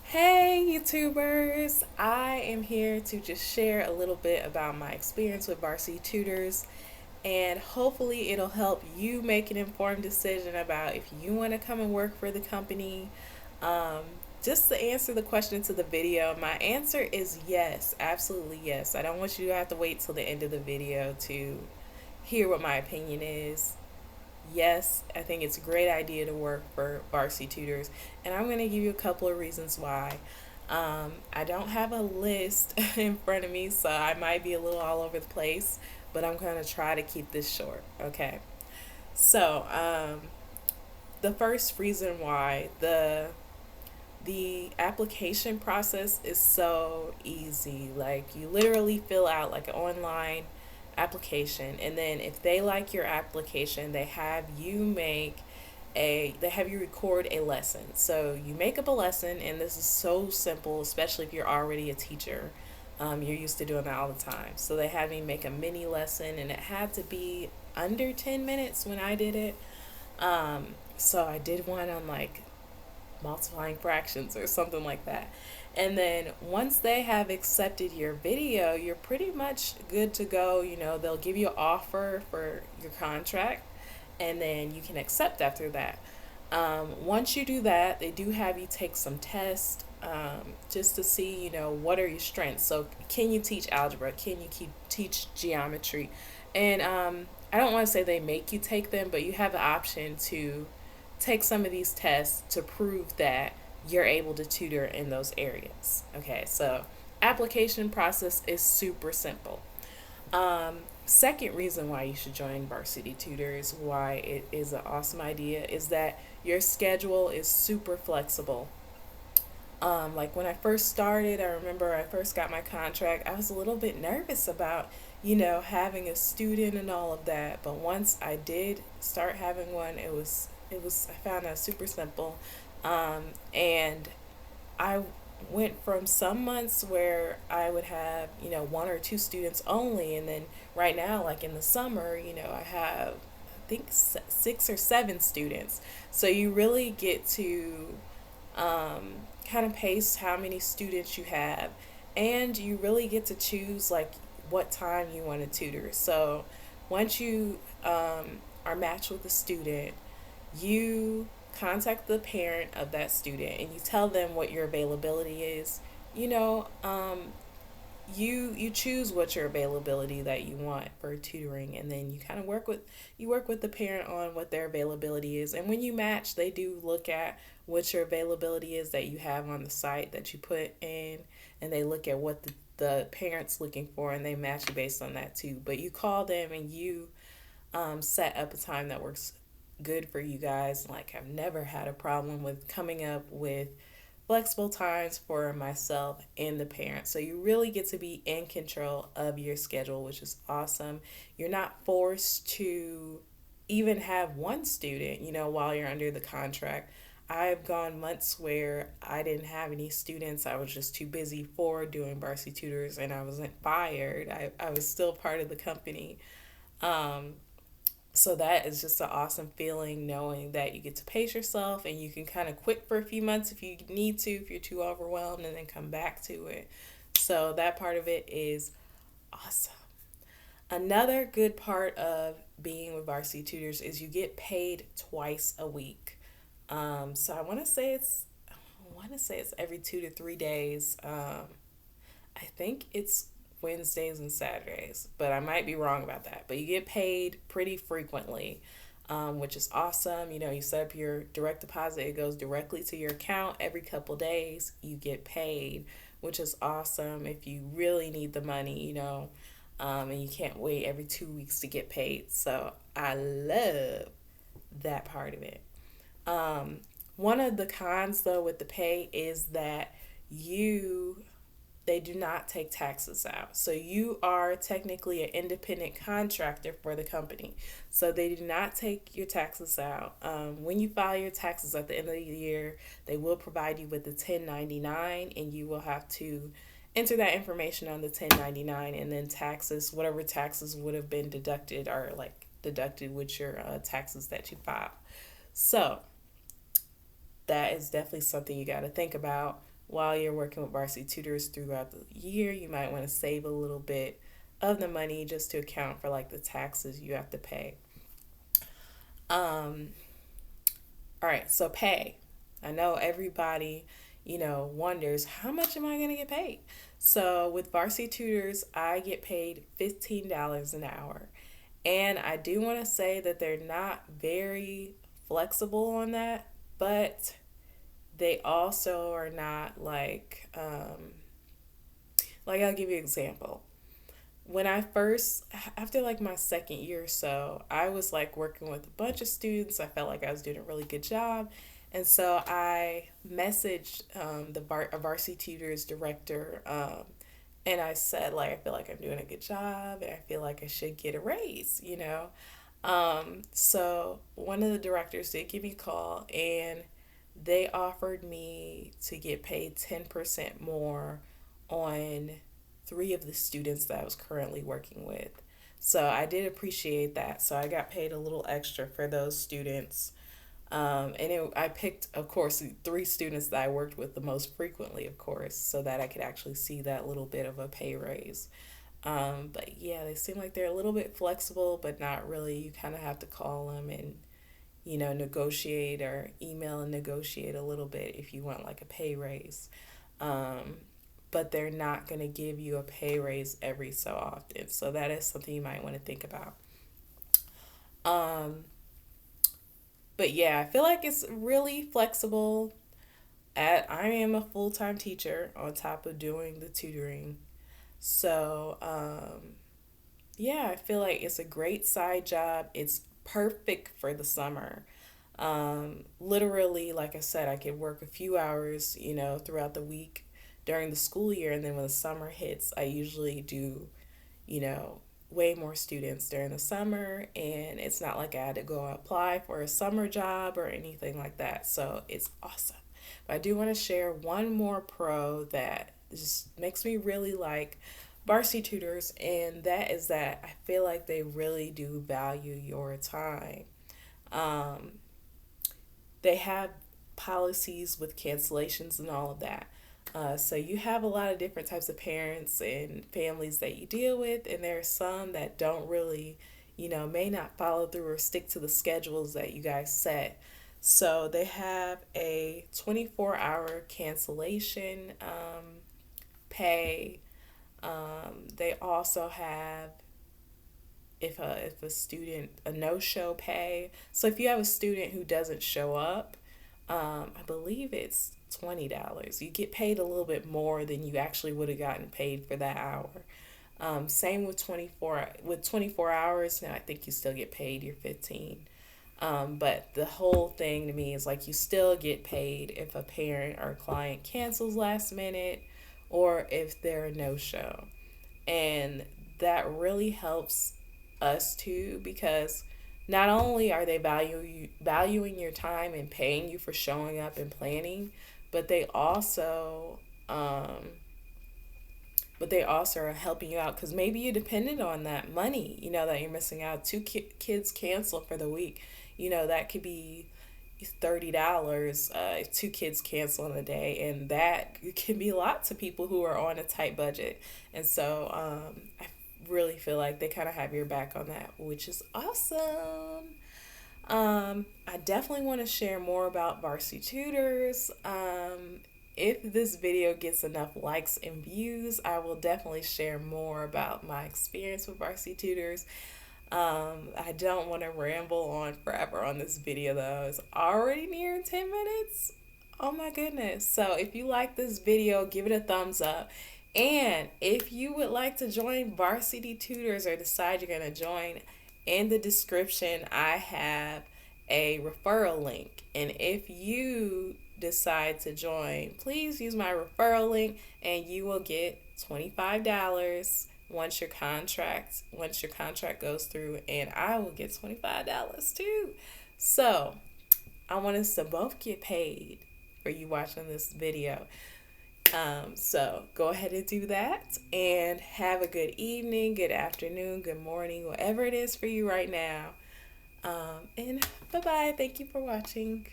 Hey YouTubers! I am here to just share a little bit about my experience with Varsity Tutors, and hopefully it'll help you make an informed decision about if you want to come and work for the company. Um, just to answer the question to the video, my answer is yes, absolutely yes. I don't want you to have to wait till the end of the video to hear what my opinion is. Yes, I think it's a great idea to work for Varsity Tutors, and I'm going to give you a couple of reasons why. I don't have a list in front of me, so I might be a little all over the place, but I'm going to try to keep this short. Okay. So, the first reason why the application process is so easy. Like, you literally fill out like an online application, and then if they like your application, they have you record a lesson. So you make up a lesson, and this is so simple, especially if you're already a teacher. You're used to doing that all the time. So they have me make a mini lesson, and it had to be under 10 minutes when I did it. So I did one on like multiplying fractions or something like that. And then once they have accepted your video, you're pretty much good to go. You know, they'll give you an offer for your contract, and then you can accept after that. Once you do that, they do have you take some tests, just to see, what are your strengths. So, can you teach algebra? Can you teach geometry? And I don't want to say they make you take them, but you have the option to take some of these tests to prove that you're able to tutor in those areas. Okay, so application process is super simple. Second reason why you should join Varsity Tutors, why it is an awesome idea, is that your schedule is super flexible. Like when I first started, I remember I first got my contract, I was a little bit nervous about, having a student and all of that. But once I did start having one, I found that super simple. And I went from some months where I would have, one or two students only. And then right now, like in the summer, I have, I think, 6 or 7 students. So you really get to kind of pace how many students you have, and you really get to choose like what time you want to tutor. So once you are matched with a student, you contact the parent of that student and you tell them what your availability is. you know um, you choose what your availability that you want for tutoring, and then you kind of work with the parent on what their availability is. And when you match, they do look at what your availability is that you have on the site that you put in, and they look at what the parent's looking for, and they match you based on that too. But you call them and you set up a time that works good for you guys. Like, I've never had a problem with coming up with flexible times for myself and the parents. So you really get to be in control of your schedule, which is awesome. You're not forced to even have one student, while you're under the contract. I've gone months where I didn't have any students. I was just too busy for doing Varsity Tutors, and I wasn't fired. I was still part of the company. Um, so that is just an awesome feeling, knowing that you get to pace yourself and you can kind of quit for a few months if you need to, if you're too overwhelmed, and then come back to it. So that part of it is awesome. Another good part of being with Varsity Tutors is you get paid twice a week. So I want to say it's every 2 to 3 days. I think it's Wednesdays and Saturdays, but I might be wrong about that. But you get paid pretty frequently, which is awesome. You set up your direct deposit, it goes directly to your account every couple days. You get paid, which is awesome if you really need the money, and you can't wait every 2 weeks to get paid. So I love that part of it. One of the cons, though, with the pay is that you they do not take taxes out. So you are technically an independent contractor for the company. So they do not take your taxes out. When you file your taxes at the end of the year, they will provide you with the 1099, and you will have to enter that information on the 1099, and then taxes, whatever taxes would have been deducted, are like deducted with your taxes that you file. So that is definitely something you got to think about while you're working with Varsity Tutors throughout the year, you might want to save a little bit of the money just to account for like the taxes you have to pay. Um, all right, so pay. I know everybody, wonders how much am I going to get paid? So with Varsity Tutors, I get paid $15 an hour. And I do want to say that they're not very flexible on that, but they also are not like I'll give you an example. When I first, after like my second year or so, I was like working with a bunch of students. I felt like I was doing a really good job. And so I messaged a Varsity Tutors director, and I said, like, I feel like I'm doing a good job and I feel like I should get a raise. So one of the directors did give me a call, and they offered me to get paid 10% more on three of the students that I was currently working with. So I did appreciate that. So I got paid a little extra for those students. I picked, of course, three students that I worked with the most frequently, of course, so that I could actually see that little bit of a pay raise. But yeah, they seem like they're a little bit flexible, but not really. You kind of have to call them and, negotiate or email and negotiate a little bit if you want like a pay raise. Um, but they're not going to give you a pay raise every so often. So that is something you might want to think about. Um, but yeah, I feel like it's really flexible. I am a full time teacher on top of doing the tutoring. So, yeah, I feel like it's a great side job. It's perfect for the summer. Literally, like I said, I could work a few hours, throughout the week during the school year. And then when the summer hits, I usually do, you know, way more students during the summer. And it's not like I had to go apply for a summer job or anything like that. So it's awesome. But I do want to share one more pro that just makes me really like Varsity Tutors, and that is that I feel like they really do value your time. Um, they have policies with cancellations and all of that. So you have a lot of different types of parents and families that you deal with, and there are some that don't really, may not follow through or stick to the schedules that you guys set. So they have a 24-hour cancellation pay. They also have if a student a no show pay. So if you have a student who doesn't show up, I believe it's $20. You get paid a little bit more than you actually would have gotten paid for that hour. Same with 24 hours. Now I think you still get paid your 15. But the whole thing to me is like you still get paid if a parent or client cancels last minute or if they're a no show. And that really helps us too because not only are they valuing your time and paying you for showing up and planning, but they also um, are helping you out because maybe you depended on that money, that you're missing out. Two kids cancel for the week, that could be $30 if two kids cancel in a day, and that can be a lot to people who are on a tight budget. And so I really feel like they kind of have your back on that, which is awesome. I definitely want to share more about Varsity Tutors. If this video gets enough likes and views, I will definitely share more about my experience with Varsity Tutors. I don't want to ramble on forever on this video though. It's already near 10 minutes. Oh my goodness. So if you like this video, give it a thumbs up. And if you would like to join Varsity Tutors or decide you're going to join, in the description I have a referral link. And if you decide to join, please use my referral link and you will get $25 once your contract goes through, and I will get $25 too. So I want us to both get paid for you watching this video. So go ahead and do that and have a good evening, good afternoon, good morning, whatever it is for you right now. And bye bye. Thank you for watching.